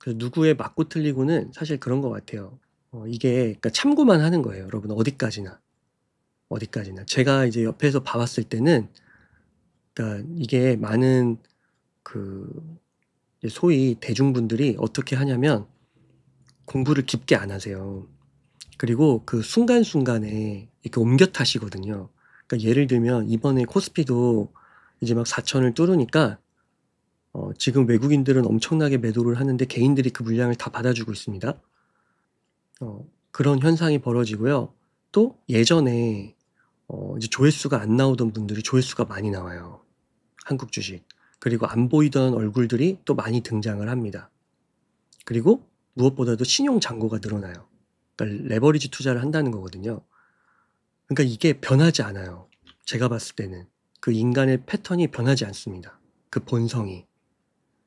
그래서 누구의 맞고 틀리고는 사실 그런 것 같아요. 이게 그러니까 참고만 하는 거예요, 여러분. 어디까지나. 어디까지나. 제가 이제 옆에서 봐왔을 때는, 그러니까 이게 많은 그 이제 소위 대중분들이 어떻게 하냐면 공부를 깊게 안 하세요. 그리고 그 순간순간에 이렇게 옮겨 타시거든요. 그러니까 예를 들면 이번에 코스피도 이제 막 4천을 뚫으니까 지금 외국인들은 엄청나게 매도를 하는데 개인들이 그 물량을 다 받아주고 있습니다. 그런 현상이 벌어지고요. 또 예전에 이제 조회수가 안 나오던 분들이 조회수가 많이 나와요. 한국 주식. 그리고 안 보이던 얼굴들이 또 많이 등장을 합니다. 그리고 무엇보다도 신용 잔고가 늘어나요. 그러니까 레버리지 투자를 한다는 거거든요. 그러니까 이게 변하지 않아요. 제가 봤을 때는. 그 인간의 패턴이 변하지 않습니다. 그 본성이.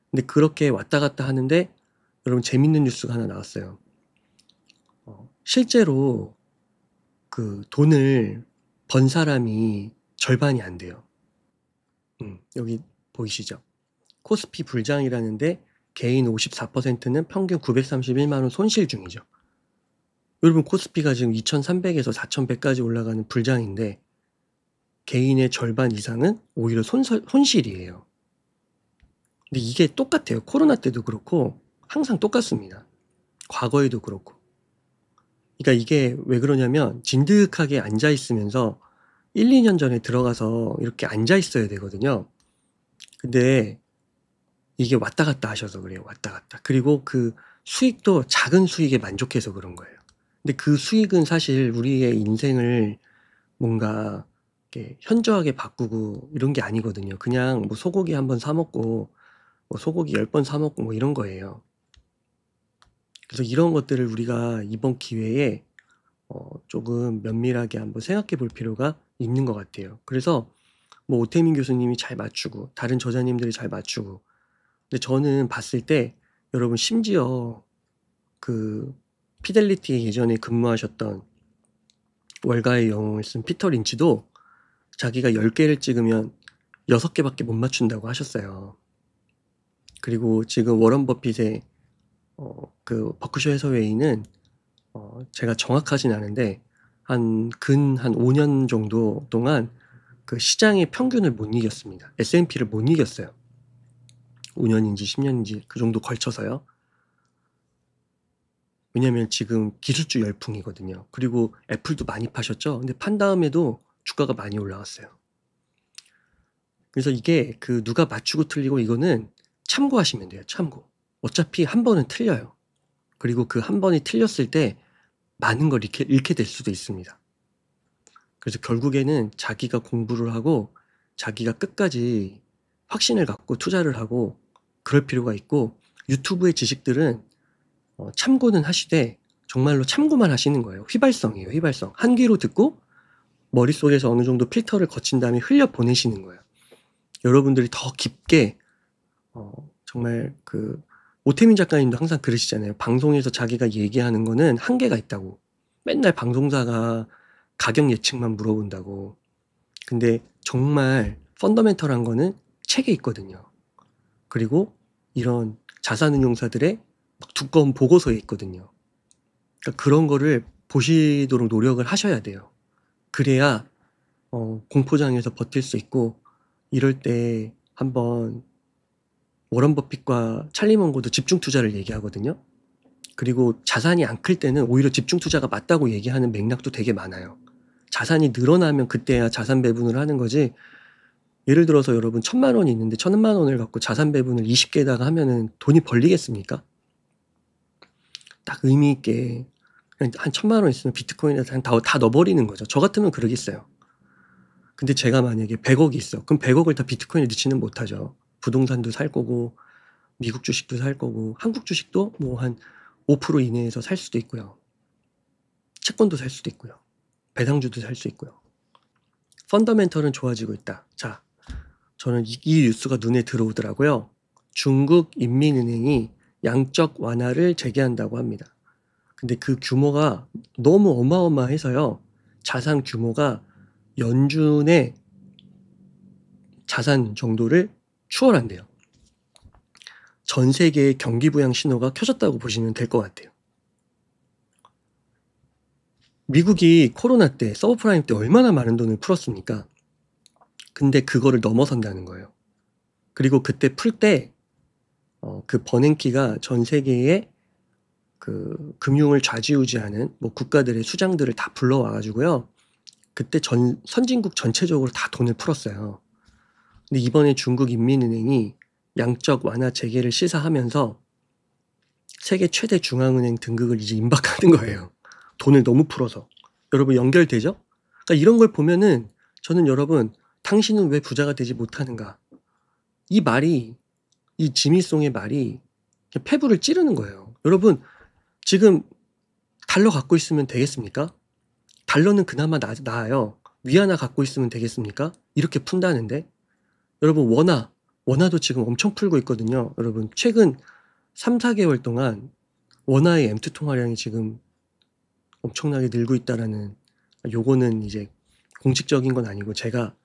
근데 그렇게 왔다 갔다 하는데 여러분 재밌는 뉴스가 하나 나왔어요. 실제로 그 돈을 번 사람이 절반이 안 돼요. 여기 보이시죠? 코스피 불장이라는데 개인 54%는 평균 931만 원 손실 중이죠. 여러분 코스피가 지금 2300에서 4100까지 올라가는 불장인데 개인의 절반 이상은 오히려 손실이에요. 근데 이게 똑같아요. 코로나 때도 그렇고 항상 똑같습니다. 과거에도 그렇고. 그러니까 이게 왜 그러냐면 진득하게 앉아 있으면서 1, 2년 전에 들어가서 이렇게 앉아 있어야 되거든요. 근데 이게 왔다 갔다 하셔서 그래요. 왔다 갔다. 그리고 그 수익도 작은 수익에 만족해서 그런 거예요. 근데 그 수익은 사실 우리의 인생을 뭔가 이렇게 현저하게 바꾸고 이런 게 아니거든요. 그냥 뭐 소고기 한번 사 먹고 뭐 소고기 10번 사 먹고 뭐 이런 거예요. 그래서 이런 것들을 우리가 이번 기회에 조금 면밀하게 한번 생각해 볼 필요가 있는 것 같아요. 그래서 뭐 오태민 교수님이 잘 맞추고 다른 저자님들이 잘 맞추고, 근데 저는 봤을 때 여러분 심지어 그 피델리티에 예전에 근무하셨던 월가의 영웅을 쓴 피터 린치도 자기가 10개를 찍으면 6개밖에 못 맞춘다고 하셨어요. 그리고 지금 워런 버핏의 그 버크셔 해서웨이는 제가 정확하진 않은데 한 5년 정도 동안 그 시장의 평균을 못 이겼습니다. S&P를 못 이겼어요. 5년인지 10년인지 그 정도 걸쳐서요. 왜냐면 지금 기술주 열풍이거든요. 그리고 애플도 많이 파셨죠. 근데 판 다음에도 주가가 많이 올라왔어요. 그래서 이게 그 누가 맞추고 틀리고 이거는 참고하시면 돼요. 참고. 어차피 한 번은 틀려요. 그리고 그 한 번이 틀렸을 때 많은 걸 잃게 될 수도 있습니다. 그래서 결국에는 자기가 공부를 하고 자기가 끝까지 확신을 갖고 투자를 하고 그럴 필요가 있고, 유튜브의 지식들은 참고는 하시되 정말로 참고만 하시는 거예요. 휘발성이에요. 휘발성. 한 귀로 듣고 머릿속에서 어느 정도 필터를 거친 다음에 흘려보내시는 거예요. 여러분들이 더 깊게 정말 그 오태민 작가님도 항상 그러시잖아요. 방송에서 자기가 얘기하는 거는 한계가 있다고. 맨날 방송사가 가격 예측만 물어본다고. 근데 정말 펀더멘털한 거는 책에 있거든요. 그리고 이런 자산운용사들의 막 두꺼운 보고서에 있거든요. 그러니까 그런 거를 보시도록 노력을 하셔야 돼요. 그래야 공포장에서 버틸 수 있고, 이럴 때 한번 워런 버핏과 찰리 먼고도 집중 투자를 얘기하거든요. 그리고 자산이 안 클 때는 오히려 집중 투자가 맞다고 얘기하는 맥락도 되게 많아요. 자산이 늘어나면 그때야 자산 배분을 하는 거지. 예를 들어서 여러분 1000만 원이 있는데 1000만 원을 갖고 자산 배분을 20개에다가 하면은 돈이 벌리겠습니까? 딱 의미 있게 그냥 한 1000만 원 있으면 비트코인에 다 넣어버리는 거죠. 저 같으면 그러겠어요. 근데 제가 만약에 100억이 있어. 그럼 100억을 다 비트코인에 넣지는 못하죠. 부동산도 살 거고 미국 주식도 살 거고 한국 주식도 뭐 한 5% 이내에서 살 수도 있고요. 채권도 살 수도 있고요. 배당주도 살 수 있고요. 펀더멘털은 좋아지고 있다. 자, 저는 이 뉴스가 눈에 들어오더라고요. 중국 인민은행이 양적 완화를 재개한다고 합니다. 근데 그 규모가 너무 어마어마해서요. 자산 규모가 연준의 자산 정도를 추월한대요. 전 세계의 경기 부양 신호가 켜졌다고 보시면 될 것 같아요. 미국이 코로나 때, 서브프라임 때 얼마나 많은 돈을 풀었습니까? 근데 그거를 넘어선다는 거예요. 그리고 그때 풀 때, 그 버냉키가 전 세계의 그 금융을 좌지우지하는 뭐 국가들의 수장들을 다 불러와가지고요. 그때 선진국 전체적으로 다 돈을 풀었어요. 근데 이번에 중국 인민은행이 양적 완화 재개를 시사하면서 세계 최대 중앙은행 등극을 이제 임박하는 거예요. 돈을 너무 풀어서. 여러분 연결되죠? 그러니까 이런 걸 보면은 저는 여러분, 당신은 왜 부자가 되지 못하는가? 이 말이, 이 지미송의 말이 폐부를 찌르는 거예요. 여러분, 지금 달러 갖고 있으면 되겠습니까? 달러는 그나마 나아요. 위안화 갖고 있으면 되겠습니까? 이렇게 푼다는데. 여러분, 원화도 지금 엄청 풀고 있거든요. 여러분, 최근 3, 4개월 동안 원화의 M2 통화량이 지금 엄청나게 늘고 있다라는, 요거는 이제 공식적인 건 아니고 제가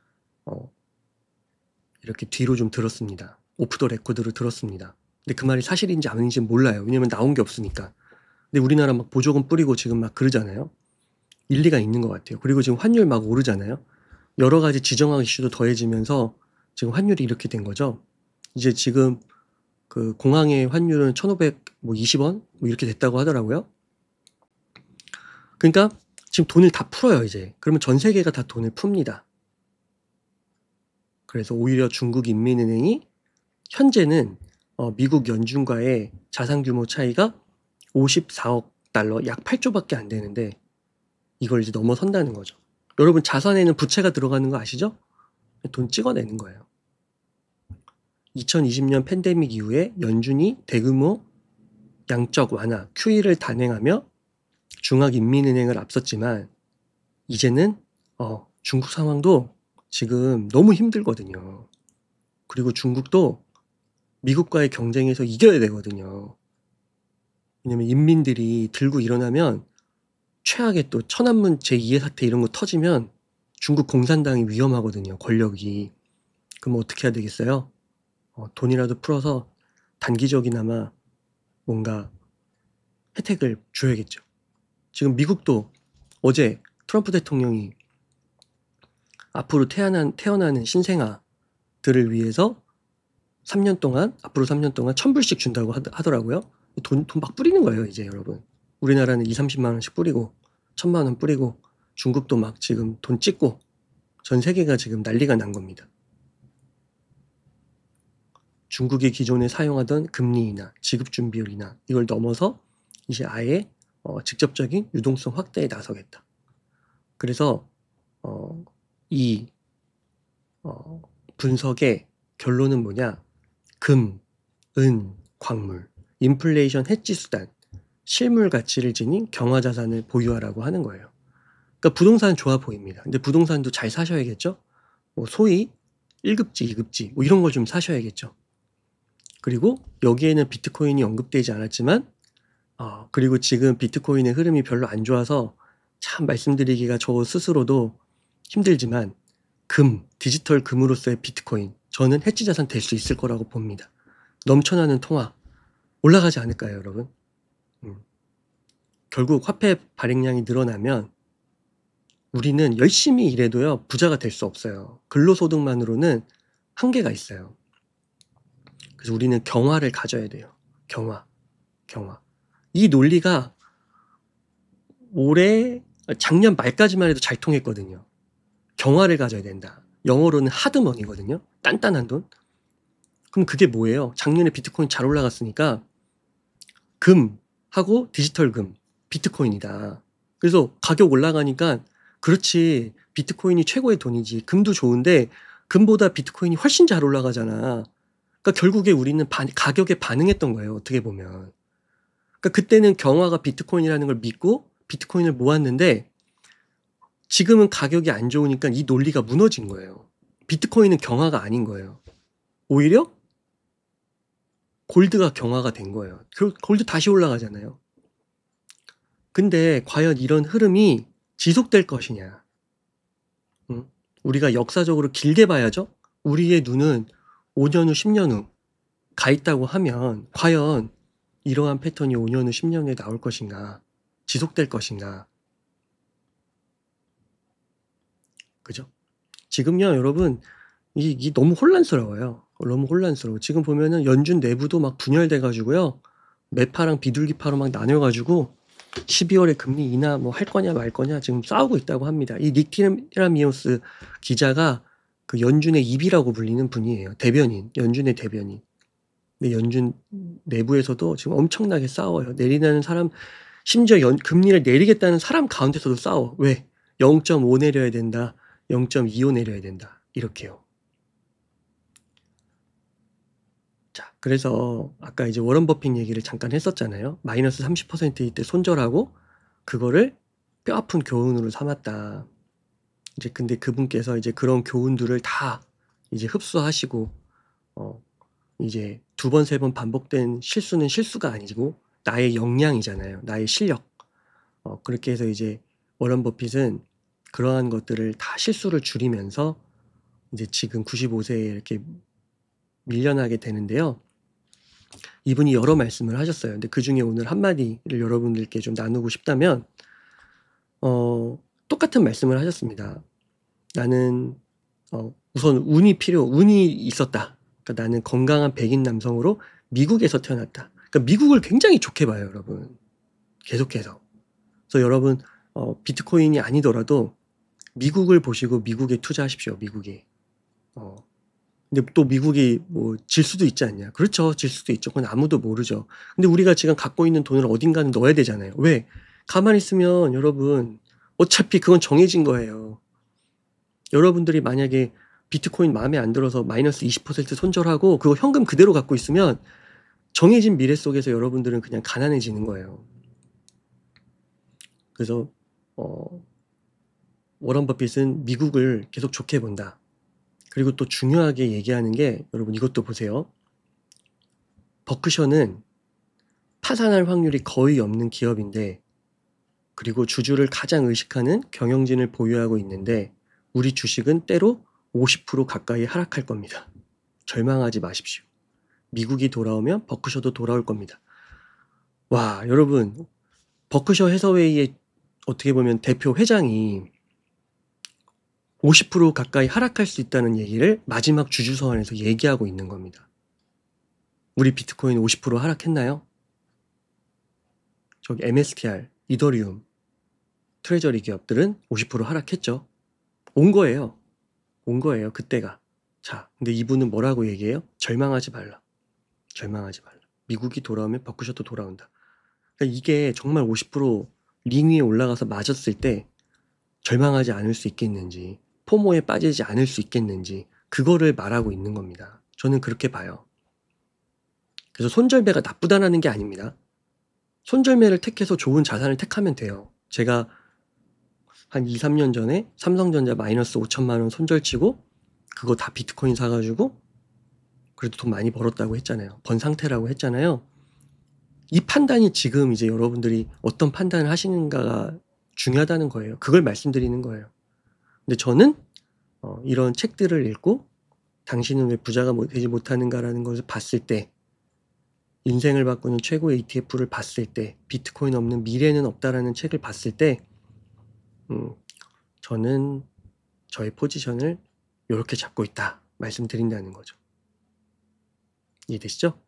이렇게 뒤로 좀 들었습니다. 오프 더 레코드로 들었습니다. 근데 그 말이 사실인지 아닌지는 몰라요. 왜냐면 나온 게 없으니까. 근데 우리나라 막 보조금 뿌리고 지금 막 그러잖아요. 일리가 있는 것 같아요. 그리고 지금 환율 막 오르잖아요. 여러 가지 지정학 이슈도 더해지면서 지금 환율이 이렇게 된 거죠. 이제 지금 그 공항의 환율은 1,520원 뭐 이렇게 됐다고 하더라고요. 그러니까 지금 돈을 다 풀어요, 이제. 그러면 전 세계가 다 돈을 풉니다. 그래서 오히려 중국 인민은행이 현재는 미국 연준과의 자산 규모 차이가 54억 달러, 약 8조밖에 안 되는데 이걸 이제 넘어선다는 거죠. 여러분, 자산에는 부채가 들어가는 거 아시죠? 돈 찍어내는 거예요. 2020년 팬데믹 이후에 연준이 대규모 양적 완화, QE를 단행하며 중앙인민은행을 앞섰지만 이제는 중국 상황도 지금 너무 힘들거든요. 그리고 중국도 미국과의 경쟁에서 이겨야 되거든요. 왜냐면 인민들이 들고 일어나면 최악의 또 천안문 제2의 사태 이런 거 터지면 중국 공산당이 위험하거든요. 권력이. 그럼 어떻게 해야 되겠어요? 돈이라도 풀어서 단기적이나마 뭔가 혜택을 줘야겠죠. 지금 미국도 어제 트럼프 대통령이 앞으로 태어나는 신생아들을 위해서 3년 동안, 앞으로 3년 동안 1,000불씩 준다고 하더라고요. 돈 막 뿌리는 거예요, 이제 여러분. 우리나라는 2, 30만 원씩 뿌리고 1,000만 원 뿌리고 중국도 막 지금 돈 찍고 전 세계가 지금 난리가 난 겁니다. 중국이 기존에 사용하던 금리 인하, 지급 준비율 인하 이걸 넘어서 이제 아예 직접적인 유동성 확대에 나서겠다. 그래서 이 분석의 결론은 뭐냐? 금, 은, 광물, 인플레이션 해지 수단, 실물 가치를 지닌 경화 자산을 보유하라고 하는 거예요. 그러니까 부동산 좋아 보입니다. 근데 부동산도 잘 사셔야겠죠? 뭐 소위 1급지, 2급지 뭐 이런 걸 좀 사셔야겠죠. 그리고 여기에는 비트코인이 언급되지 않았지만 그리고 지금 비트코인의 흐름이 별로 안 좋아서 참 말씀드리기가 저 스스로도 힘들지만 디지털 금으로서의 비트코인 저는 해지 자산 될 수 있을 거라고 봅니다. 넘쳐나는 통화 올라가지 않을까요, 여러분? 결국 화폐 발행량이 늘어나면 우리는 열심히 일해도요 부자가 될 수 없어요. 근로소득만으로는 한계가 있어요. 그래서 우리는 경화를 가져야 돼요. 경화. 이 논리가 작년 말까지만 해도 잘 통했거든요. 경화를 가져야 된다. 영어로는 하드머니거든요. 단단한 돈. 그럼 그게 뭐예요? 작년에 비트코인 잘 올라갔으니까 금하고 디지털 금, 비트코인이다. 그래서 가격 올라가니까 그렇지, 비트코인이 최고의 돈이지. 금도 좋은데 금보다 비트코인이 훨씬 잘 올라가잖아. 그러니까 결국에 우리는 가격에 반응했던 거예요. 어떻게 보면. 그러니까 그때는 경화가 비트코인이라는 걸 믿고 비트코인을 모았는데 지금은 가격이 안 좋으니까 이 논리가 무너진 거예요. 비트코인은 경화가 아닌 거예요. 오히려 골드가 경화가 된 거예요. 골드 다시 올라가잖아요. 근데 과연 이런 흐름이 지속될 것이냐? 우리가 역사적으로 길게 봐야죠. 우리의 눈은 5년 후, 10년 후 가 있다고 하면 과연 이러한 패턴이 5년 후 10년 후에 나올 것인가, 지속될 것인가. 그죠? 지금요 여러분 이 너무 혼란스러워요. 너무 혼란스러워. 지금 보면은 연준 내부도 막 분열돼 가지고요. 매파랑 비둘기파로 막 나뉘어 가지고 12월에 금리 인하 뭐 할 거냐 말 거냐 지금 싸우고 있다고 합니다. 이 닉 티라미오스 기자가 그 연준의 입이라고 불리는 분이에요. 대변인, 연준의 대변인. 근데 연준 내부에서도 지금 엄청나게 싸워요. 내리는 사람, 심지어 금리를 내리겠다는 사람 가운데서도 싸워. 왜? 0.5 내려야 된다. 0.25 내려야 된다. 이렇게요. 자, 그래서 아까 이제 워런 버핏 얘기를 잠깐 했었잖아요. 마이너스 30%일 때 손절하고 그거를 뼈아픈 교훈으로 삼았다. 이제 근데 그분께서 이제 그런 교훈들을 다 이제 흡수하시고 이제 2번, 3번 반복된 실수는 실수가 아니고 나의 역량이잖아요. 나의 실력. 그렇게 해서 이제 워런 버핏은 그러한 것들을 다 실수를 줄이면서 이제 지금 95세에 이렇게 밀려나게 되는데요. 이분이 여러 말씀을 하셨어요. 근데 그 중에 오늘 한마디를 여러분들께 좀 나누고 싶다면, 똑같은 말씀을 하셨습니다. 나는, 우선 운이 있었다. 그러니까 나는 건강한 백인 남성으로 미국에서 태어났다. 그러니까 미국을 굉장히 좋게 봐요, 여러분. 계속해서. 그래서 여러분, 비트코인이 아니더라도 미국을 보시고 미국에 투자하십시오, 미국에. 근데 또 미국이 뭐 질 수도 있지 않냐. 그렇죠. 질 수도 있죠. 그건 아무도 모르죠. 근데 우리가 지금 갖고 있는 돈을 어딘가는 넣어야 되잖아요. 왜? 가만히 있으면 여러분 어차피 그건 정해진 거예요. 여러분들이 만약에 비트코인 마음에 안 들어서 마이너스 20% 손절하고 그거 현금 그대로 갖고 있으면 정해진 미래 속에서 여러분들은 그냥 가난해지는 거예요. 그래서 워런 버핏은 미국을 계속 좋게 본다. 그리고 또 중요하게 얘기하는 게 여러분 이것도 보세요. 버크셔는 파산할 확률이 거의 없는 기업인데 그리고 주주를 가장 의식하는 경영진을 보유하고 있는데 우리 주식은 때로 50% 가까이 하락할 겁니다. 절망하지 마십시오. 미국이 돌아오면 버크셔도 돌아올 겁니다. 와, 여러분 버크셔 해서웨이의 어떻게 보면 대표 회장이 50% 가까이 하락할 수 있다는 얘기를 마지막 주주서한에서 얘기하고 있는 겁니다. 우리 비트코인 50% 하락했나요? 저기 MSTR, 이더리움, 트레저리 기업들은 50% 하락했죠. 온 거예요. 그때가. 자, 근데 이분은 뭐라고 얘기해요? 절망하지 말라. 절망하지 말라. 미국이 돌아오면 버크셔도 돌아온다. 그러니까 이게 정말 50%링 위에 올라가서 맞았을 때 절망하지 않을 수 있겠는지, 포모에 빠지지 않을 수 있겠는지, 그거를 말하고 있는 겁니다. 저는 그렇게 봐요. 그래서 손절매가 나쁘다는 게 아닙니다. 손절매를 택해서 좋은 자산을 택하면 돼요. 제가 한 2, 3년 전에 삼성전자 마이너스 5천만 원 손절치고 그거 다 비트코인 사가지고 그래도 돈 많이 벌었다고 했잖아요. 번 상태라고 했잖아요. 이 판단이 지금 이제 여러분들이 어떤 판단을 하시는가가 중요하다는 거예요. 그걸 말씀드리는 거예요. 근데 저는 이런 책들을 읽고 당신은 왜 부자가 되지 못하는가라는 것을 봤을 때 인생을 바꾸는 최고의 ETF를 봤을 때 비트코인 없는 미래는 없다라는 책을 봤을 때 저는 저의 포지션을 이렇게 잡고 있다 말씀드린다는 거죠. 이해되시죠?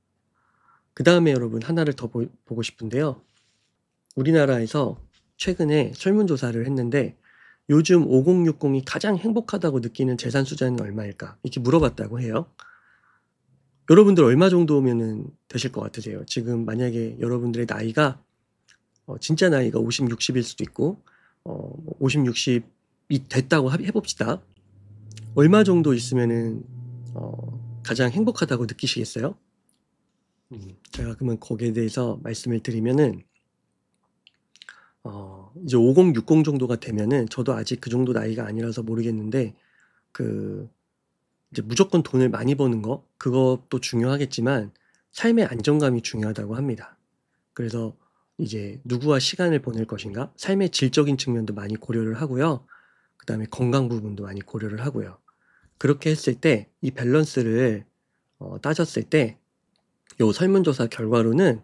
그 다음에 여러분 하나를 더 보고 싶은데요. 우리나라에서 최근에 설문조사를 했는데 요즘 5060이 가장 행복하다고 느끼는 재산 수자는 얼마일까? 이렇게 물어봤다고 해요. 여러분들 얼마 정도면 되실 것 같으세요? 지금 만약에 여러분들의 나이가 진짜 나이가 50, 60일 수도 있고 50, 60이 됐다고 해봅시다. 얼마 정도 있으면은 가장 행복하다고 느끼시겠어요? 제가 그러면 거기에 대해서 말씀을 드리면은 이제 5060 정도가 되면은 저도 아직 그 정도 나이가 아니라서 모르겠는데 이제 무조건 돈을 많이 버는 거 그것도 중요하겠지만 삶의 안정감이 중요하다고 합니다. 그래서 이제 누구와 시간을 보낼 것인가 삶의 질적인 측면도 많이 고려를 하고요. 그 다음에 건강 부분도 많이 고려를 하고요. 그렇게 했을 때 이 밸런스를 따졌을 때 요 설문조사 결과로는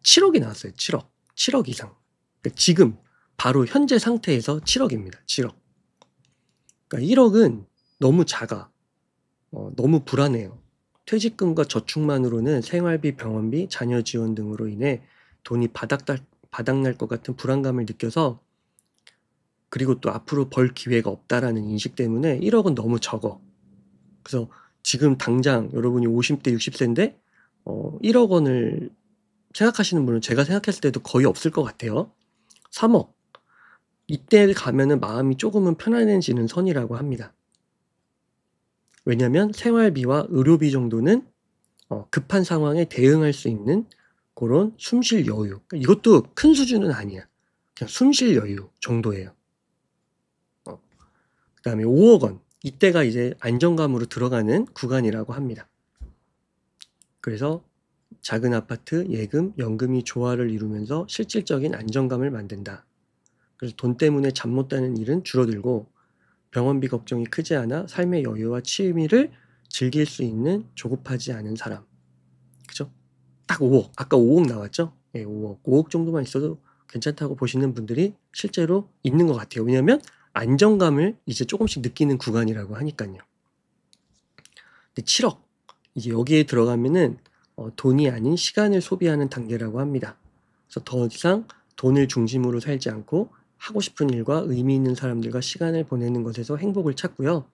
7억이 나왔어요. 7억 이상. 그러니까 지금 바로 현재 상태에서 7억입니다. 7억. 그러니까 1억은 너무 작아. 너무 불안해요. 퇴직금과 저축만으로는 생활비, 병원비, 자녀 지원 등으로 인해 돈이 바닥날 것 같은 불안감을 느껴서, 그리고 또 앞으로 벌 기회가 없다라는 인식 때문에 1억은 너무 적어. 그래서 지금 당장 여러분이 50대, 60세인데 1억 원을 생각하시는 분은 제가 생각했을 때도 거의 없을 것 같아요. 3억. 이때 가면은 마음이 조금은 편안해지는 선이라고 합니다. 왜냐면 생활비와 의료비 정도는 급한 상황에 대응할 수 있는 그런 숨쉴 여유. 이것도 큰 수준은 아니야. 그냥 숨쉴 여유 정도예요. 그 다음에 5억 원. 이때가 이제 안정감으로 들어가는 구간이라고 합니다. 그래서 작은 아파트, 예금, 연금이 조화를 이루면서 실질적인 안정감을 만든다. 그래서 돈 때문에 잠 못 자는 일은 줄어들고 병원비 걱정이 크지 않아 삶의 여유와 취미를 즐길 수 있는 조급하지 않은 사람. 그죠? 딱 5억. 아까 5억 나왔죠? 네, 5억. 5억 정도만 있어도 괜찮다고 보시는 분들이 실제로 있는 것 같아요. 왜냐하면 안정감을 이제 조금씩 느끼는 구간이라고 하니까요. 근데 7억. 이제 여기에 들어가면은 돈이 아닌 시간을 소비하는 단계라고 합니다. 그래서 더 이상 돈을 중심으로 살지 않고 하고 싶은 일과 의미 있는 사람들과 시간을 보내는 것에서 행복을 찾고요.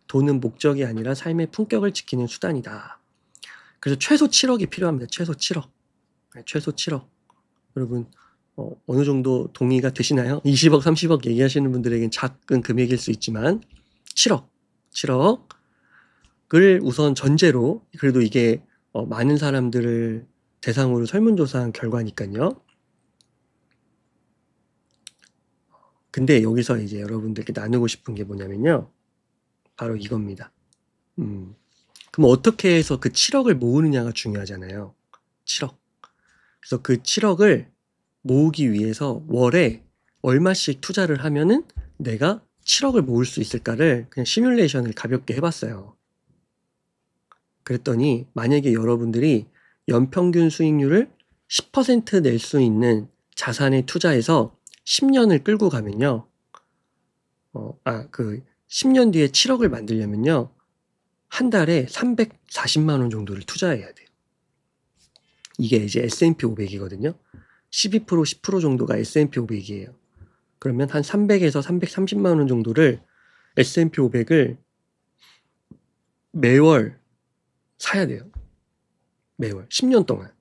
돈은 목적이 아니라 삶의 품격을 지키는 수단이다. 그래서 최소 7억이 필요합니다. 최소 7억. 네, 최소 7억. 여러분 어느 정도 동의가 되시나요? 20억, 30억 얘기하시는 분들에겐 작은 금액일 수 있지만 7억을 우선 전제로, 그래도 이게 많은 사람들을 대상으로 설문조사한 결과니까요. 근데 여기서 이제 여러분들께 나누고 싶은 게 뭐냐면요. 바로 이겁니다. 그럼 어떻게 해서 그 7억을 모으느냐가 중요하잖아요. 7억. 그래서 그 7억을 모으기 위해서 월에 얼마씩 투자를 하면은 내가 7억을 모을 수 있을까를 그냥 시뮬레이션을 가볍게 해봤어요. 그랬더니 만약에 여러분들이 연평균 수익률을 10% 낼 수 있는 자산에 투자해서 10년을 끌고 가면요. 10년 뒤에 7억을 만들려면요. 한 달에 340만 원 정도를 투자해야 돼요. 이게 이제 S&P 500이거든요. 12%, 10% 정도가 S&P 500이에요. 그러면 한 300에서 330만 원 정도를 S&P 500을 매월 사야 돼요. 매월 10년 동안.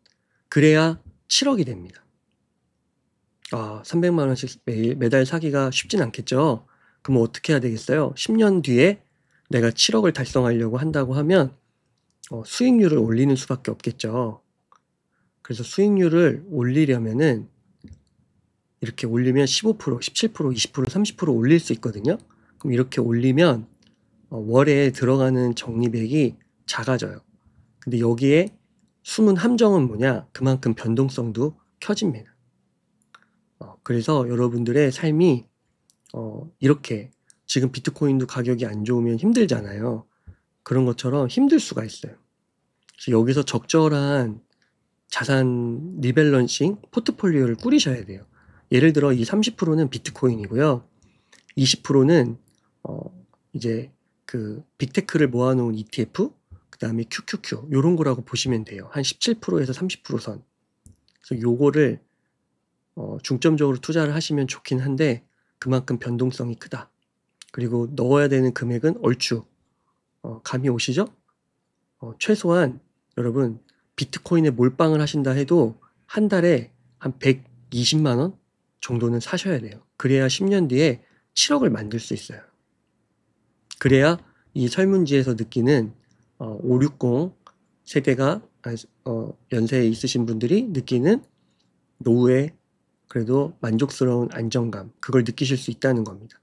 그래야 7억이 됩니다. 300만 원씩 매달 사기가 쉽진 않겠죠. 그럼 어떻게 해야 되겠어요? 10년 뒤에 내가 7억을 달성하려고 한다고 하면 수익률을 올리는 수밖에 없겠죠. 그래서 수익률을 올리려면은 이렇게 올리면 15%, 17%, 20%, 30% 올릴 수 있거든요. 그럼 이렇게 올리면 월에 들어가는 적립액이 작아져요. 근데 여기에 숨은 함정은 뭐냐? 그만큼 변동성도 켜집니다. 그래서 여러분들의 삶이 이렇게 지금 비트코인도 가격이 안 좋으면 힘들잖아요. 그런 것처럼 힘들 수가 있어요. 그래서 여기서 적절한 자산 리밸런싱 포트폴리오를 꾸리셔야 돼요. 예를 들어 이 30%는 비트코인이고요. 20%는 이제 그 빅테크를 모아놓은 ETF, 그 다음에 QQQ 요런 거라고 보시면 돼요. 한 17%에서 30% 선. 그래서 요거를 중점적으로 투자를 하시면 좋긴 한데 그만큼 변동성이 크다. 그리고 넣어야 되는 금액은 얼추 감이 오시죠? 최소한 여러분 비트코인에 몰빵을 하신다 해도 한 달에 한 120만 원 정도는 사셔야 돼요. 그래야 10년 뒤에 7억을 만들 수 있어요. 그래야 이 설문지에서 느끼는 560 세대가 연세에 있으신 분들이 느끼는 노후에 그래도 만족스러운 안정감, 그걸 느끼실 수 있다는 겁니다.